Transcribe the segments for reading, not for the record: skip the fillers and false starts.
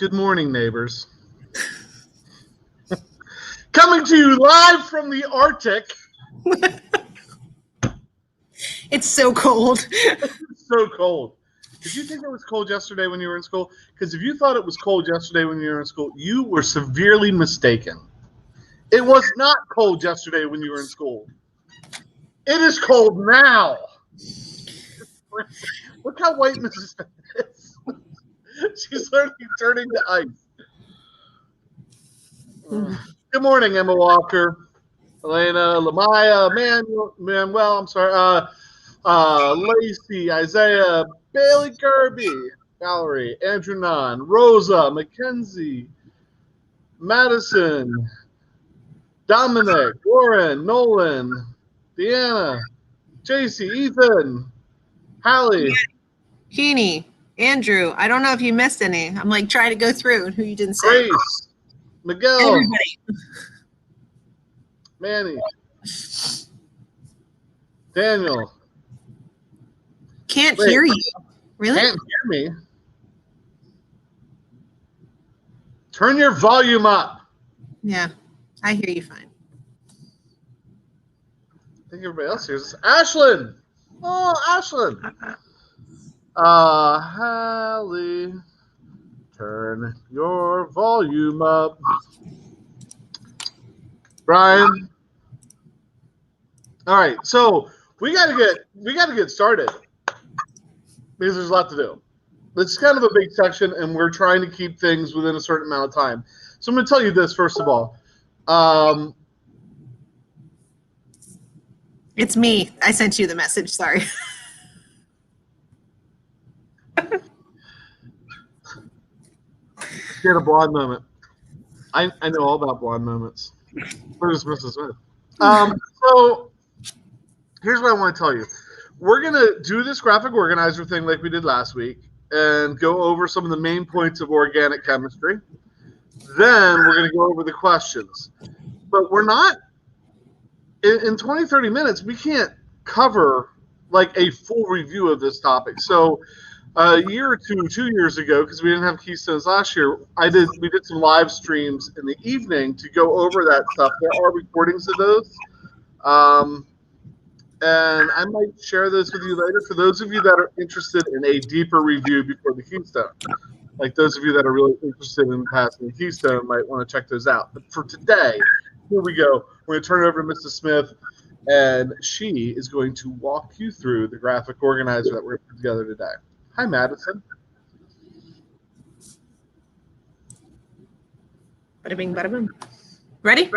Good morning, neighbors. Coming to you live from the Arctic. It's so cold. It's so cold. Did you think it was cold yesterday when you were in school? Because if you thought it was cold yesterday when you were in school, you were severely mistaken. It was not cold yesterday when you were in school. It is cold now. Look how white Mrs. Smith is. She's literally turning to ice. Good morning, Emma Walker, Elena, Lamaya, Manuel, I'm sorry, Lacey, Isaiah, Bailey Kirby, Valerie, Andrew Nunn, Rosa, Mackenzie, Madison, Dominic, Warren, Nolan, Deanna, JC, Ethan, Hallie, Keeney, Andrew, I don't know if you missed any. I'm like trying to go through and who you didn't say. Grace, Miguel, Everybody. Manny, Daniel. Can't hear you. Really? Can't hear me. Turn your volume up. Yeah, I hear you fine. I think everybody else hears us. Ashlyn. Oh, Ashlyn. Hallie, turn your volume up. Brian. All right, so we gotta get started because there's a lot to do. It's kind of a big section, and we're trying to keep things within a certain amount of time. So I'm going to tell you this first of all. It's me. I sent you the message. Sorry. Get a blonde moment. I know all about blonde moments. Where's Mrs. Smith? So here's what I want to tell you. We're going to do this graphic organizer thing like we did last week and go over some of the main points of organic chemistry. Then we're going to go over the questions. But we're not, in 20, 30 minutes, we can't cover like a full review of this topic. So a year or 2 years ago, because we didn't have Keystones last year, we did some live streams in the evening to go over that stuff. There are recordings of those. And I might share those with you later for those of you that are interested in a deeper review before the Keystone. Like those of you that are really interested in passing the Keystone might want to check those out. But for today, here we go. We're going to turn it over to Mrs. Smith, and she is going to walk you through the graphic organizer that we're going to put together today. Hi, Madison. Bada bing, bada boom. Ready?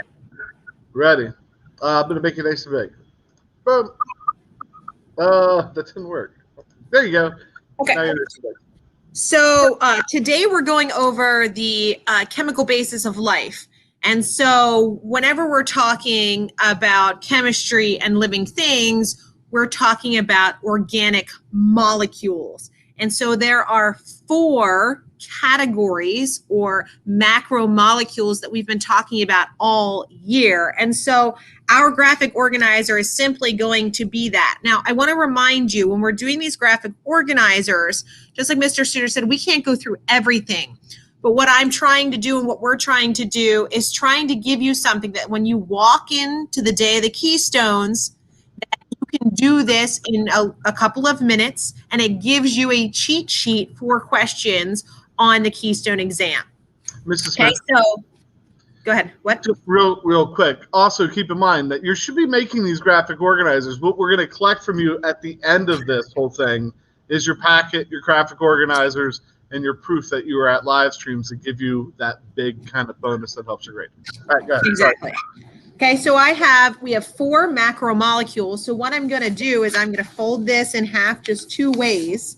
Ready. I'm going to make it nice and big. Boom. That didn't work. There you go. Okay. Now you're nice and big. So today we're going over the chemical basis of life. And so whenever we're talking about chemistry and living things, we're talking about organic molecules. And so there are 4 categories or macromolecules that we've been talking about all year. And so our graphic organizer is simply going to be that. Now, I want to remind you, when we're doing these graphic organizers, just like Mr. Studer said, we can't go through everything. But what I'm trying to do and what we're trying to do is trying to give you something that when you walk into the day of the Keystones, that you can do this in a couple of minutes, and it gives you a cheat sheet for questions on the Keystone exam. Mrs. Smith. Okay, so go ahead. What? Just real quick. Also, keep in mind that you should be making these graphic organizers. What we're going to collect from you at the end of this whole thing is your packet, your graphic organizers, and your proof that you were at live streams to give you that big kind of bonus that helps your grade. All right, go ahead. Exactly. Sorry. Okay, so we have 4 macromolecules. So what I'm going to do is I'm going to fold this in half just 2 ways.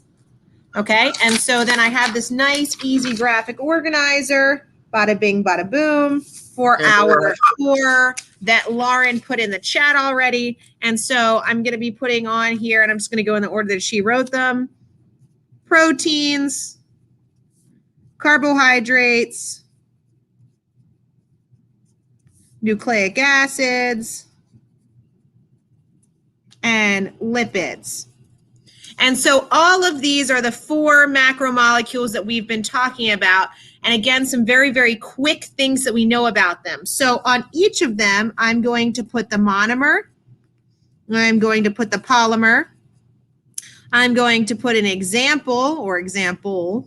Okay, and so then I have this nice, easy graphic organizer, bada bing, bada boom, for our 4 that Lauren put in the chat already. And so I'm going to be putting on here, and I'm just going to go in the order that she wrote them. Proteins, carbohydrates, nucleic acids, and lipids. And so all of these are the 4 macromolecules that we've been talking about. And again, some very, very quick things that we know about them. So on each of them, I'm going to put the monomer. I'm going to put the polymer. I'm going to put an example or examples.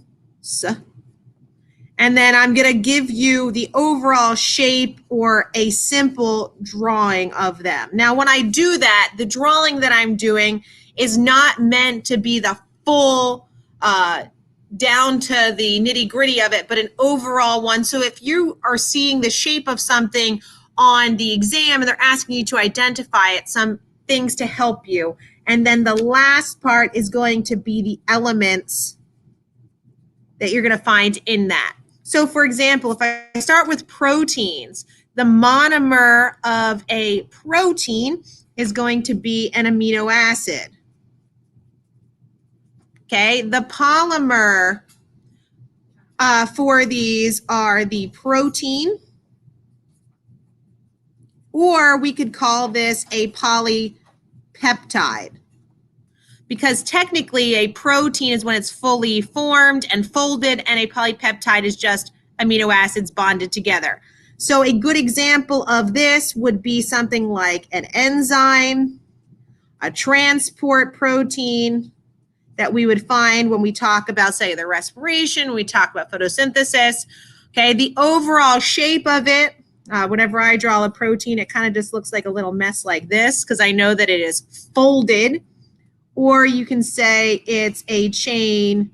And then I'm going to give you the overall shape or a simple drawing of them. Now, when I do that, the drawing that I'm doing is not meant to be the full down to the nitty gritty of it, but an overall one. So if you are seeing the shape of something on the exam and they're asking you to identify it, some things to help you. And then the last part is going to be the elements that you're going to find in that. So for example, if I start with proteins, the monomer of a protein is going to be an amino acid. Okay, the polymer for these are the protein, or we could call this a polypeptide. Because technically a protein is when it's fully formed and folded, and a polypeptide is just amino acids bonded together. So a good example of this would be something like an enzyme, a transport protein that we would find when we talk about cellular respiration, when we talk about photosynthesis. Okay, the overall shape of it, whenever I draw a protein, it kind of just looks like a little mess like this because I know that it is folded. Or you can say it's a chain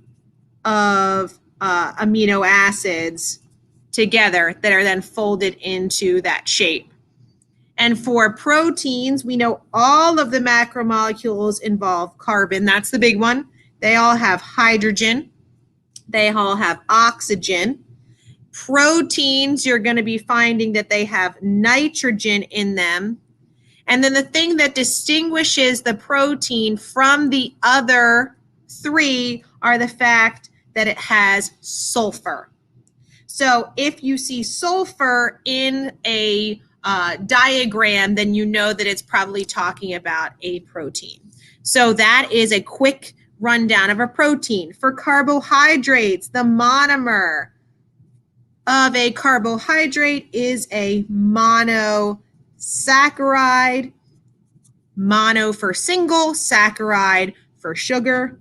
of amino acids together that are then folded into that shape. And for proteins, we know all of the macromolecules involve carbon. That's the big one. They all have hydrogen. They all have oxygen. Proteins, you're going to be finding that they have nitrogen in them. And then the thing that distinguishes the protein from the other 3 are the fact that it has sulfur. So if you see sulfur in a diagram, then you know that it's probably talking about a protein. So that is a quick rundown of a protein. For carbohydrates, the monomer of a carbohydrate is a monosaccharide. Mono for single, saccharide for sugar.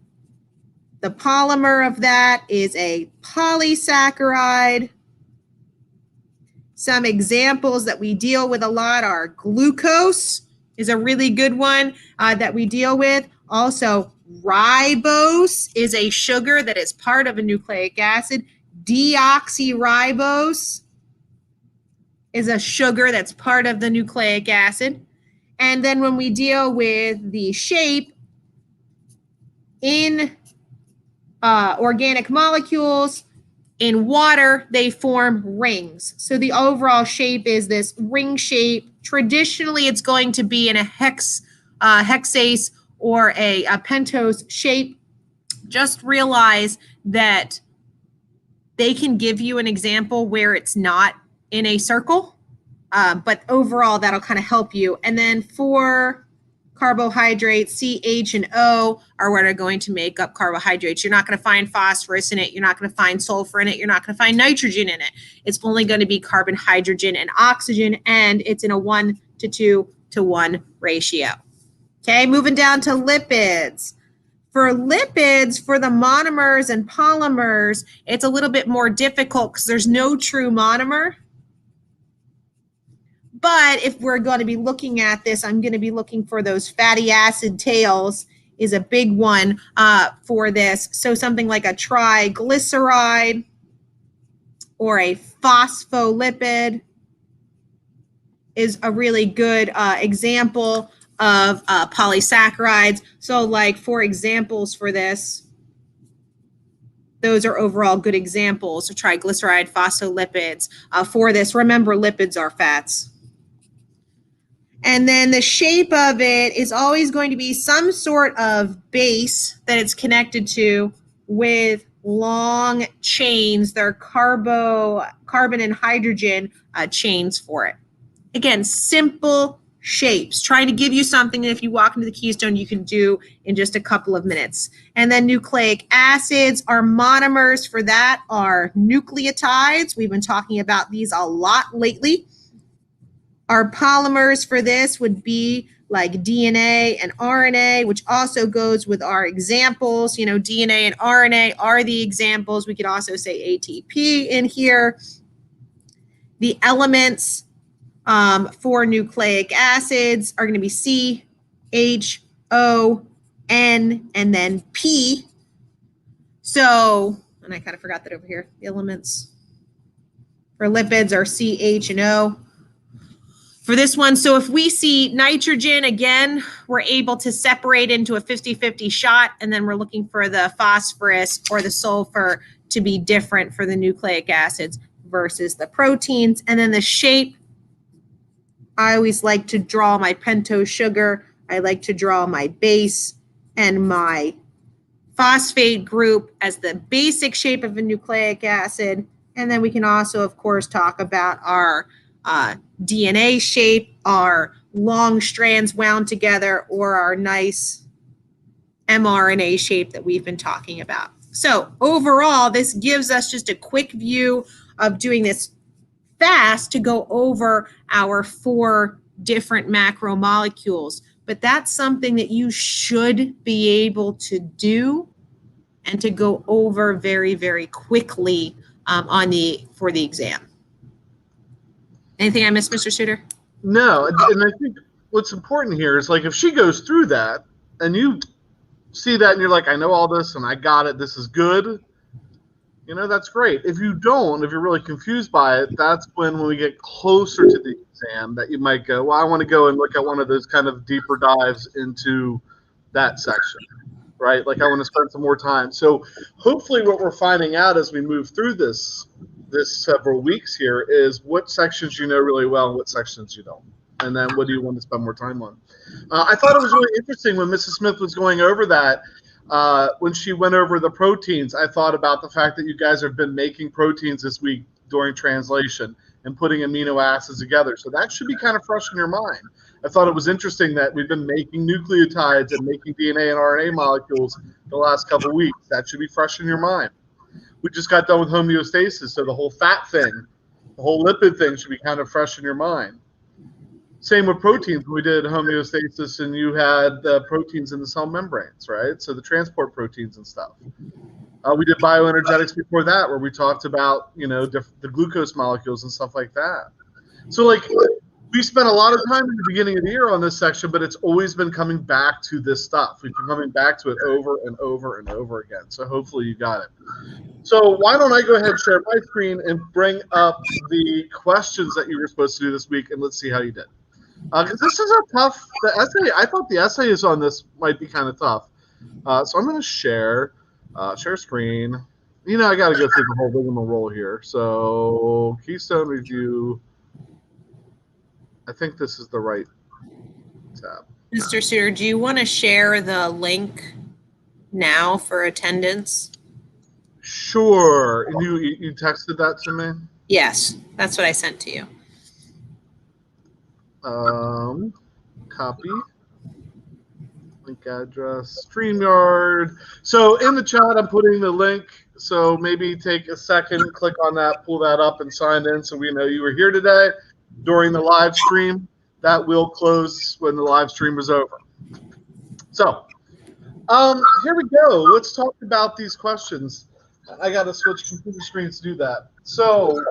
The polymer of that is a polysaccharide. Some examples that we deal with a lot are glucose is a really good one that we deal with. Also, ribose is a sugar that is part of a nucleic acid. Deoxyribose is a sugar that's part of the nucleic acid. And then when we deal with the shape in organic molecules, in water, they form rings. So the overall shape is this ring shape. Traditionally, it's going to be in a hexase or a pentose shape. Just realize that they can give you an example where it's not in a circle. But overall, that'll kind of help you. And then for carbohydrates, C, H, and O are what are going to make up carbohydrates. You're not going to find phosphorus in it. You're not going to find sulfur in it. You're not going to find nitrogen in it. It's only going to be carbon, hydrogen, and oxygen, and it's in a 1:2:1 ratio. Okay, moving down to lipids. For lipids, for the monomers and polymers, it's a little bit more difficult because there's no true monomer. But if we're going to be looking at this, I'm going to be looking for those fatty acid tails is a big one for this. So something like a triglyceride or a phospholipid is a really good example of polysaccharides. So like for examples for this, those are overall good examples of triglyceride, phospholipids for this. Remember, lipids are fats. And then the shape of it is always going to be some sort of base that it's connected to with long chains. They're carbon and hydrogen chains for it. Again, simple, shapes, trying to give you something that if you walk into the Keystone, you can do in just a couple of minutes. And then nucleic acids, our monomers for that are nucleotides. We've been talking about these a lot lately. Our polymers for this would be like DNA and RNA, which also goes with our examples. You know, DNA and RNA are the examples. We could also say ATP in here. The elements for nucleic acids are going to be C, H, O, N, and then P. So, and I kind of forgot that over here. The elements for lipids are C, H, and O. For this one, so if we see nitrogen, again, we're able to separate into a 50-50 shot, and then we're looking for the phosphorus or the sulfur to be different for the nucleic acids versus the proteins. And then the shape, I always like to draw my pentose sugar. I like to draw my base and my phosphate group as the basic shape of a nucleic acid. And then we can also, of course, talk about our DNA shape, our long strands wound together, or our nice mRNA shape that we've been talking about. So overall, this gives us just a quick view of doing this fast to go over our 4 different macromolecules. But that's something that you should be able to do and to go over very, very quickly for the exam. Anything I missed, Mr. Suter? No, and I think what's important here is like if she goes through that and you see that and you're like, I know all this and I got it, this is good, you know, that's great. If you don't, if you're really confused by it, that's when we get closer to the exam that you might go, well, I want to go and look at one of those kind of deeper dives into that section, right? Like I want to spend some more time. So hopefully what we're finding out as we move through this several weeks here is what sections you know really well and what sections you don't. And then what do you want to spend more time on? I thought it was really interesting when Mrs. Smith was going over that. When she went over the proteins, I thought about the fact that you guys have been making proteins this week during translation and putting amino acids together. So that should be kind of fresh in your mind. I thought it was interesting that we've been making nucleotides and making DNA and RNA molecules the last couple of weeks. That should be fresh in your mind. We just got done with homeostasis, so the whole fat thing, the whole lipid thing should be kind of fresh in your mind. Same with proteins. We did homeostasis, and you had the proteins in the cell membranes, right? So the transport proteins and stuff. We did bioenergetics before that, where we talked about, you know, the glucose molecules and stuff like that. So, like, we spent a lot of time in the beginning of the year on this section, but it's always been coming back to this stuff. We've been coming back to it over and over and over again. So hopefully you got it. So why don't I go ahead and share my screen and bring up the questions that you were supposed to do this week, and let's see how you did. Because this is a tough, the essay, I thought the essays on this might be kind of tough. So I'm going to share screen. You know, I got to go through the whole rigmarole here. So Keystone Review. I think this is the right tab. Mr. Suter, do you want to share the link now for attendance? Sure. And you texted that to me? Yes, that's what I sent to you. Copy. Link address, StreamYard. So in the chat, I'm putting the link. So maybe take a second, click on that, pull that up, and sign in so we know you were here today during the live stream. That will close when the live stream is over. So here we go. Let's talk about these questions. I got to switch computer screens to do that. So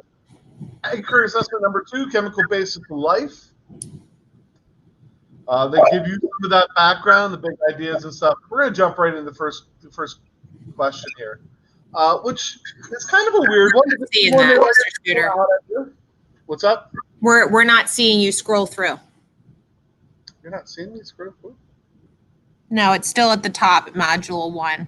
Ag Career Assessment number 2, Chemical Basis of Life. They give you some of that background, the big ideas and stuff. We're going to jump right into the first question here, which is kind of a weird one. Seeing that, Mr. Shooter. What's up? We're not seeing you scroll through. You're not seeing me scroll through? No, it's still at the top, module 1.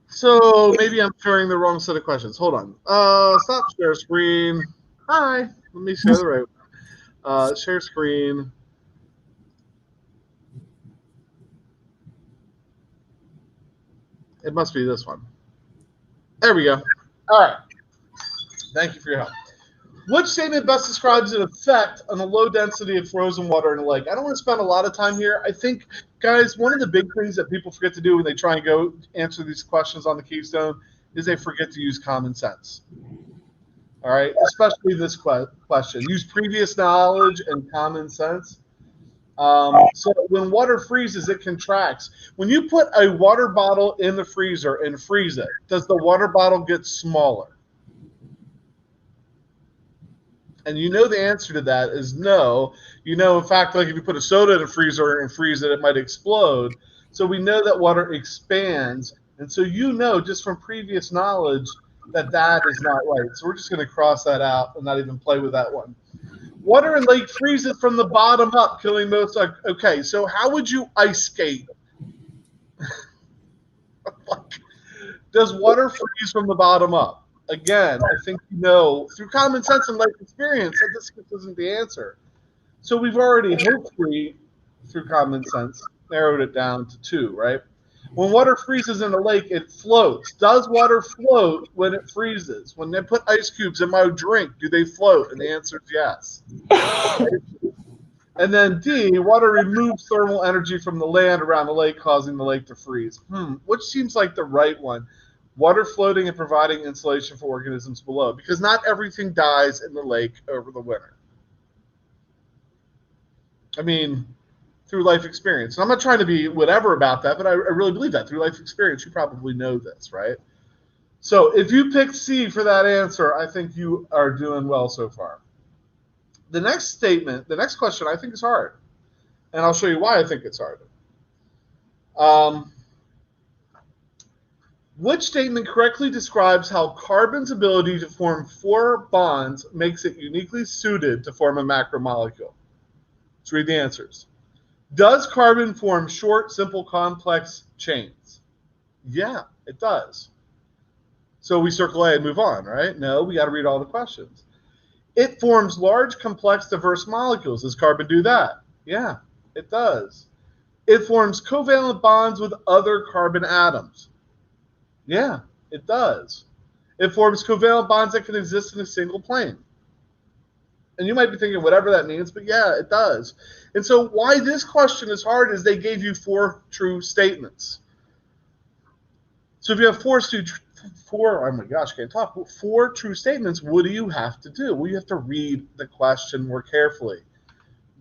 So maybe I'm sharing the wrong set of questions. Hold on. Stop share screen. Hi. Let me share the right one. Share screen. It must be this one. There we go. All right. Thank you for your help. Which statement best describes an effect on the low density of frozen water in a lake? I don't want to spend a lot of time here. I think, guys, one of the big things that people forget to do when they try and go answer these questions on the Keystone is they forget to use common sense. All right, especially this question. Use previous knowledge and common sense. So when water freezes, it contracts. When you put a water bottle in the freezer and freeze it, does the water bottle get smaller? And you know the answer to that is no. You know, in fact, like if you put a soda in a freezer and freeze it, it might explode. So we know that water expands. And so you know just from previous knowledge that that is not right. So we're just going to cross that out and not even play with that one. Water in lake freezes from the bottom up, killing most. Okay, so how would you ice skate? Does water freeze from the bottom up? Again, I think you know through common sense and life experience that this isn't the answer. So we've already, hopefully, through common sense, narrowed it down to 2, right? When water freezes in a lake, it floats. Does water float when it freezes? When they put ice cubes in my drink, do they float? And the answer is yes. And then D, water removes thermal energy from the land around the lake, causing the lake to freeze. Which seems like the right one. Water floating and providing insulation for organisms below, because not everything dies in the lake over the winter. I mean, through life experience. And I'm not trying to be whatever about that, but I really believe that. Through life experience, you probably know this, right? So if you pick C for that answer, I think you are doing well so far. The next statement, the next question, I think is hard. And I'll show you why I think it's hard. Which statement correctly describes how carbon's ability to form 4 bonds makes it uniquely suited to form a macromolecule? Let's read the answers. Does carbon form short, simple, complex chains? Yeah, it does. So we circle A and move on, right? No, we got to read all the questions. It forms large, complex, diverse molecules. Does carbon do that? Yeah, it does. It forms covalent bonds with other carbon atoms. Yeah, it does. It forms covalent bonds that can exist in a single plane. And you might be thinking whatever that means, but yeah, it does. And so why this question is hard is they gave you 4 true statements. So if you have 4 oh my gosh, can't talk. 4 true statements, what do you have to do? Well, you have to read the question more carefully.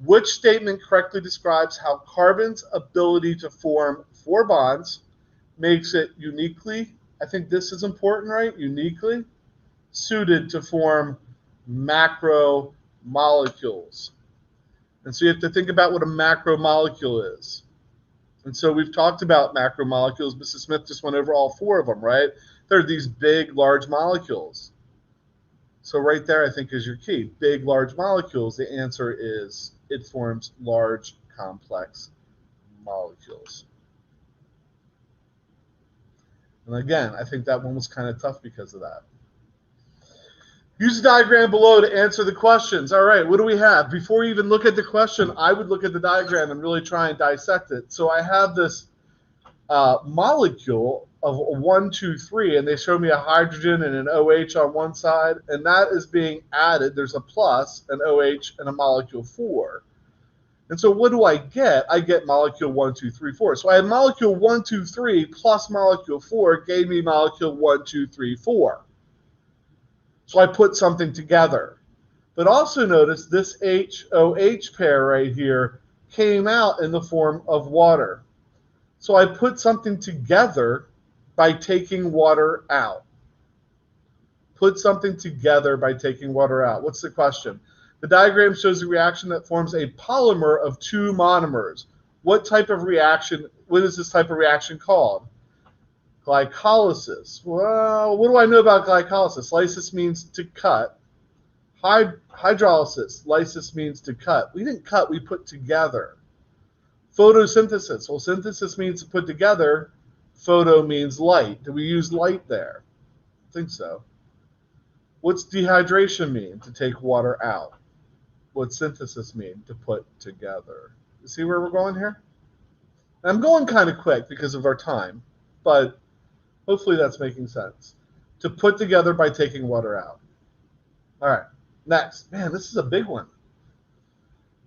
Which statement correctly describes how carbon's ability to form 4 bonds makes it uniquely, I think this is important, right? Uniquely suited to form macromolecules. And so you have to think about what a macromolecule is. And so we've talked about macromolecules. Mrs. Smith just went over all 4 of them, right? They're these big, large molecules. So right there, I think, is your key. Big, large molecules. The answer is it forms large, complex molecules. And again, I think that one was kind of tough because of that. Use the diagram below to answer the questions. All right, what do we have? Before you even look at the question, I would look at the diagram and really try and dissect it. So I have this molecule of 1, 2, 3, and they show me a hydrogen and an OH on one side, and that is being added. There's a plus, an OH, and a molecule 4. And so what do I get? I get molecule 1, 2, 3, 4. So I had molecule 1, 2, 3 plus molecule 4 gave me molecule 1, 2, 3, 4. So I put something together. But also notice this HOH pair right here came out in the form of water. So I put something together by taking water out. Put something together by taking water out. What's the question? The diagram shows a reaction that forms a polymer of 2 monomers. What type of reaction, what is this type of reaction called? Glycolysis. Well, what do I know about glycolysis? Lysis means to cut. Hydrolysis. Lysis means to cut. We didn't cut, we put together. Photosynthesis. Well, synthesis means to put together. Photo means light. Do we use light there? I think so. What's dehydration mean? To take water out. What's synthesis mean? To put together. You see where we're going here? I'm going kind of quick because of our time, but Hopefully that's making sense. To put together by taking water out. All right, next. Man, this is a big one.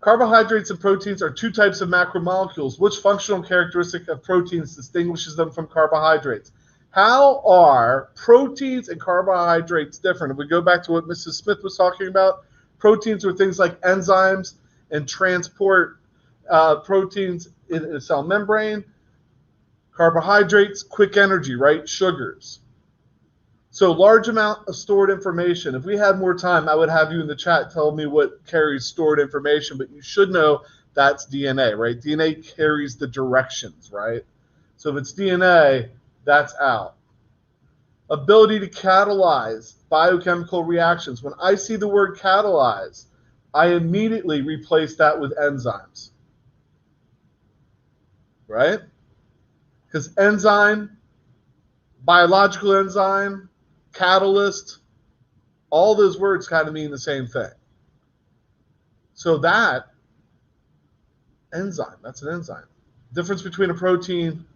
Carbohydrates and proteins are two types of macromolecules. Which functional characteristic of proteins distinguishes them from carbohydrates? How are proteins and carbohydrates different? If we go back to what Mrs. Smith was talking about, proteins are things like enzymes and transport proteins in a cell membrane. Carbohydrates, quick energy, right? Sugars. So large amount of stored information. If we had more time, I would have you in the chat tell me what carries stored information, but you should know that's DNA, right? DNA carries the directions, right? So if it's DNA, that's out. Ability to catalyze biochemical reactions. When I see the word catalyze, I immediately replace that with enzymes, right? Because enzyme, biological enzyme, catalyst, all those words kind of mean the same thing. So that enzyme, that's an enzyme. Difference between a protein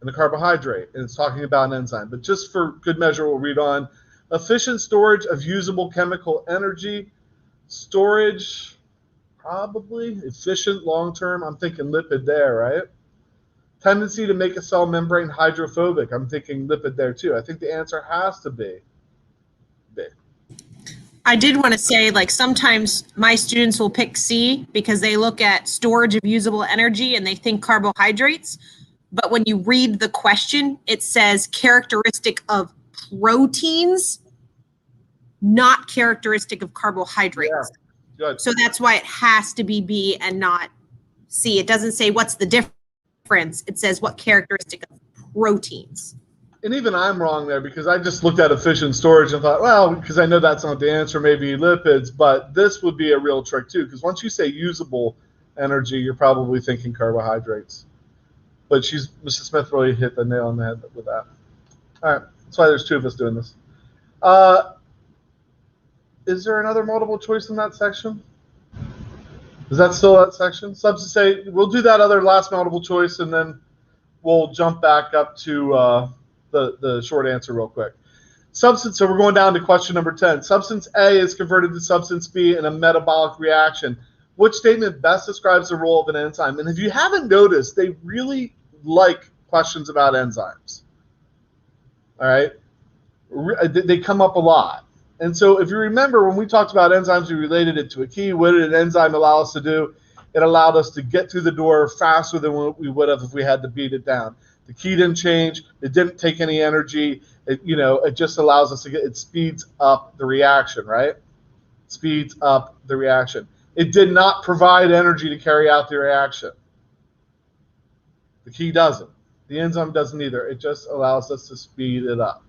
and a carbohydrate, and it's talking about an enzyme. But just for good measure, we'll read on. Efficient storage of usable chemical energy. Storage, probably. Efficient long-term, I'm thinking lipid there, right? Tendency to make a cell membrane hydrophobic. I'm thinking lipid there too. I think the answer has to be B. I did want to say, like, sometimes my students will pick C because they look at storage of usable energy and they think carbohydrates. But when you read the question, it says characteristic of proteins, not characteristic of carbohydrates. Yeah, good. So that's why it has to be B and not C. It doesn't say what's the difference. It says what characteristic of proteins. And even I'm wrong there because I just looked at efficient storage and thought, well, because I know that's not the answer, maybe lipids, but this would be a real trick too, because once you say usable energy, you're probably thinking carbohydrates. But Mrs. Smith really hit the nail on the head with that. All right, that's why there's two of us doing this. Is there another multiple choice in that section? Is that still that section? Substance A, we'll do that other last multiple choice, and then we'll jump back up to the short answer real quick. Substance, so we're going down to question number 10. Substance A is converted to substance B in a metabolic reaction. Which statement best describes the role of an enzyme? And if you haven't noticed, they really like questions about enzymes. All right? They come up a lot. And so if you remember, when we talked about enzymes, we related it to a key. What did an enzyme allow us to do? It allowed us to get through the door faster than we would have if we had to beat it down. The key didn't change. It didn't take any energy. It just allows us to it speeds up the reaction, right? Speeds up the reaction. It did not provide energy to carry out the reaction. The key doesn't. The enzyme doesn't either. It just allows us to speed it up.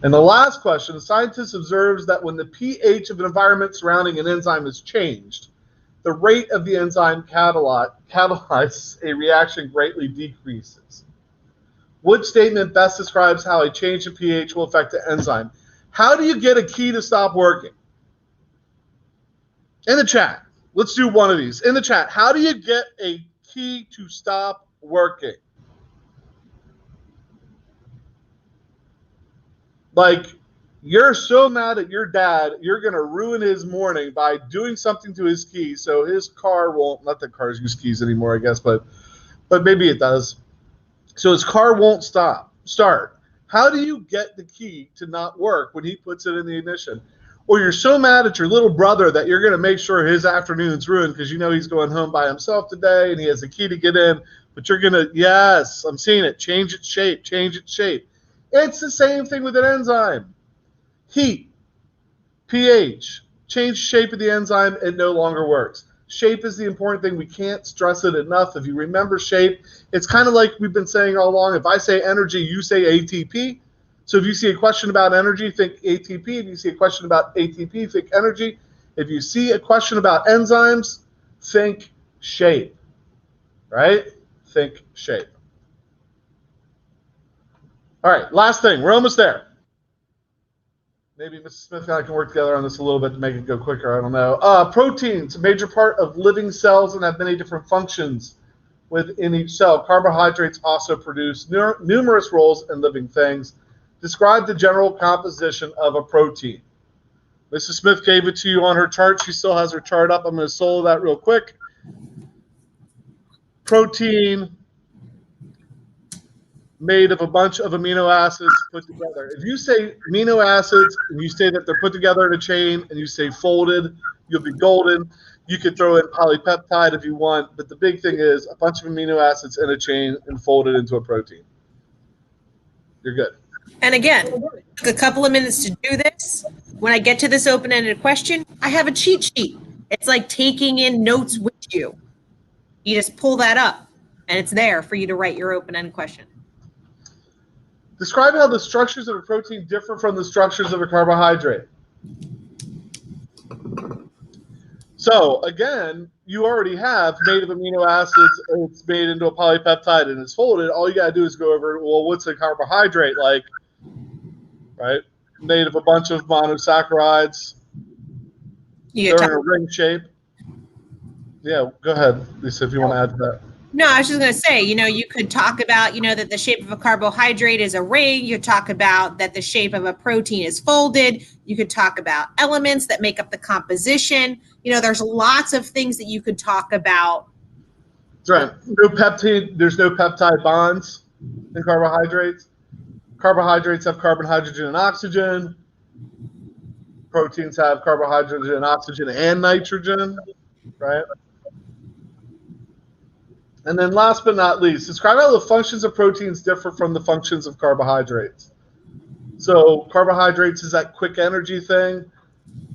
And the last question, the scientist observes that when the pH of an environment surrounding an enzyme is changed, the rate of the enzyme catalyzes a reaction greatly decreases. Which statement best describes how a change in pH will affect the enzyme? How do you get a key to stop working? In the chat, let's do one of these. In the chat, how do you get a key to stop working? Like, you're so mad at your dad, you're going to ruin his morning by doing something to his key so his car won't, not that cars use keys anymore, I guess, but maybe it does. So his car won't start. How do you get the key to not work when he puts it in the ignition? Or you're so mad at your little brother that you're going to make sure his afternoon's ruined because you know he's going home by himself today and he has a key to get in, but you're going to, yes, I'm seeing it, change its shape, change its shape. It's the same thing with an enzyme. Heat, pH, change shape of the enzyme, it no longer works. Shape is the important thing. We can't stress it enough. If you remember shape, it's kind of like we've been saying all along. If I say energy, you say ATP. So if you see a question about energy, think ATP. If you see a question about ATP, think energy. If you see a question about enzymes, think shape, right? Think shape. All right, last thing. We're almost there. Maybe Mrs. Smith and I can work together on this a little bit to make it go quicker. I don't know. Proteins, a major part of living cells and have many different functions. within each cell. Carbohydrates also produce numerous roles in living things. Describe the general composition of a protein. Mrs. Smith gave it to you on her chart. She still has her chart up. I'm going to solo that real quick. Protein made of a bunch of amino acids put together. If you say amino acids and you say that they're put together in a chain and you say folded, you'll be golden. You could throw in polypeptide if you want, but the big thing is a bunch of amino acids in a chain and folded into a protein. You're good. And again, it took a couple of minutes to do this. When I get to this open-ended question, I have a cheat sheet. It's like taking in notes with you. You just pull that up, and it's there for you to write your open-ended question. Describe how the structures of a protein differ from the structures of a carbohydrate. So, again, you already have made of amino acids, it's made into a polypeptide, and it's folded. All you got to do is go over, well, what's a carbohydrate like, right? Made of a bunch of monosaccharides. They're in a ring shape. Yeah, go ahead, Lisa, if you want to add to that. No, I was just going to say, you could talk about, that the shape of a carbohydrate is a ring. You could talk about that the shape of a protein is folded. You could talk about elements that make up the composition. There's lots of things that you could talk about. That's right. There's no peptide bonds in carbohydrates. Carbohydrates have carbon, hydrogen, and oxygen. Proteins have carbon, hydrogen, oxygen, and nitrogen, right? And then last but not least, describe how the functions of proteins differ from the functions of carbohydrates. So carbohydrates is that quick energy thing,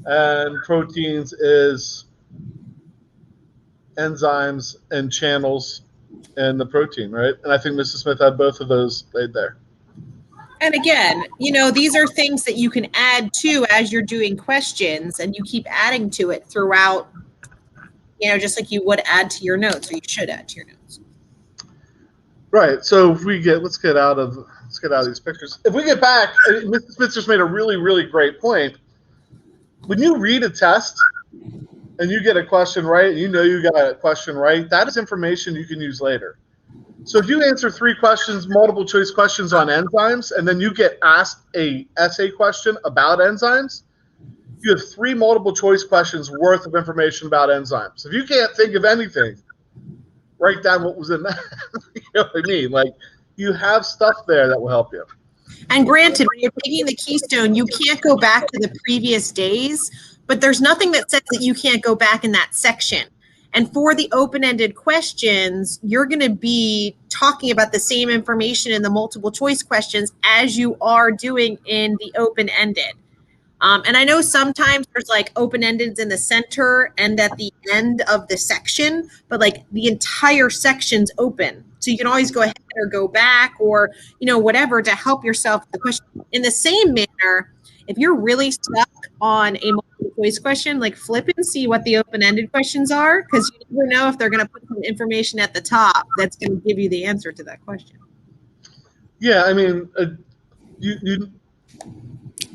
and proteins is enzymes and channels in the protein, right? And I think Mrs. Smith had both of those laid there. And again, these are things that you can add to as you're doing questions, and you keep adding to it throughout, just like you would add to your notes, or you should add to your notes. Right. So if let's get out of these pictures. If we get back, Mrs. Smith just made a really, really great point. When you read a test and you get a question right, and you got a question right, that is information you can use later. So if you answer 3 questions, multiple choice questions on enzymes, and then you get asked a essay question about enzymes, you have 3 multiple choice questions worth of information about enzymes. If you can't think of anything, write down what was in that. You know what I mean? Like, you have stuff there that will help you. And granted, when you're taking the Keystone, you can't go back to the previous days, but there's nothing that says that you can't go back in that section. And for the open-ended questions, you're going to be talking about the same information in the multiple choice questions as you are doing in the open-ended. And I know sometimes there's like open-endeds in the center and at the end of the section, but like the entire section's open. So you can always go ahead or go back or, whatever to help yourself with the question. In the same manner, if you're really stuck on a multiple choice question, like flip and see what the open-ended questions are, because you never know if they're going to put some information at the top that's going to give you the answer to that question. Yeah, I mean,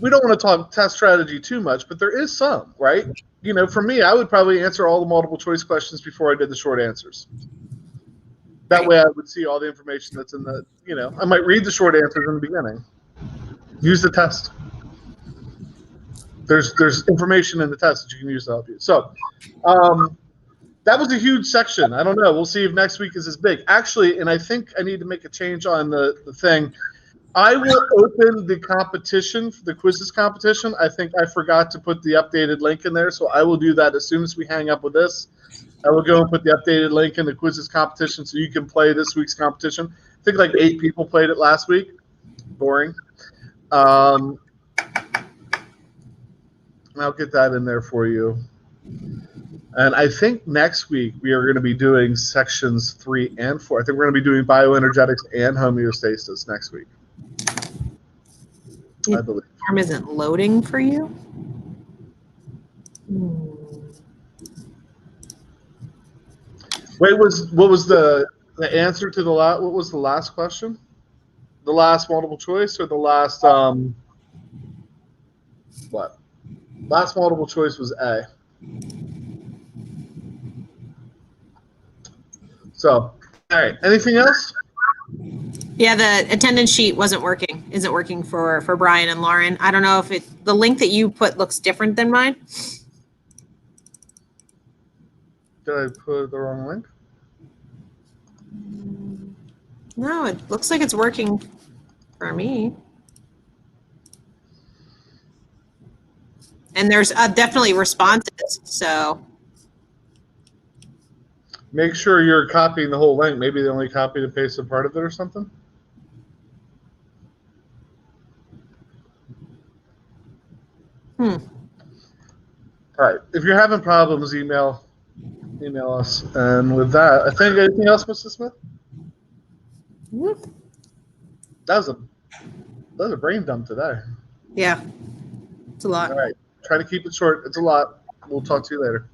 we don't want to talk test strategy too much, but there is some, right? For me, I would probably answer all the multiple choice questions before I did the short answers. That way I would see all the information that's in the, I might read the short answers in the beginning. Use the test. There's information in the test that you can use to help you. So that was a huge section. I don't know. We'll see if next week is as big. Actually, and I think I need to make a change on the thing. I will open the competition, the quizzes competition. I think I forgot to put the updated link in there, so I will do that as soon as we hang up with this. I will go and put the updated link in the quizzes competition so you can play this week's competition. I think like 8 people played it last week. Boring. I'll get that in there for you. And I think next week we are going to be doing sections 3 and 4. I think we're going to be doing bioenergetics and homeostasis next week. I believe. The form isn't loading for you? Wait, what was the answer to the last? What was the last question? The last multiple choice or the last what? Last multiple choice was A. So right. Anything else? Yeah, the attendance sheet isn't working for Brian and Lauren. I don't know if the link that you put looks different than mine. Did I put the wrong link? No, it looks like it's working for me. And there's definitely responses. So Make sure you're copying the whole link. Maybe they only copied and pasted part of it or something. All right. If you're having problems, email us. And with that, I think anything else, Mrs. Smith? That was a brain dump today. Yeah, it's a lot. All right. Try to keep it short. It's a lot. We'll talk to you later.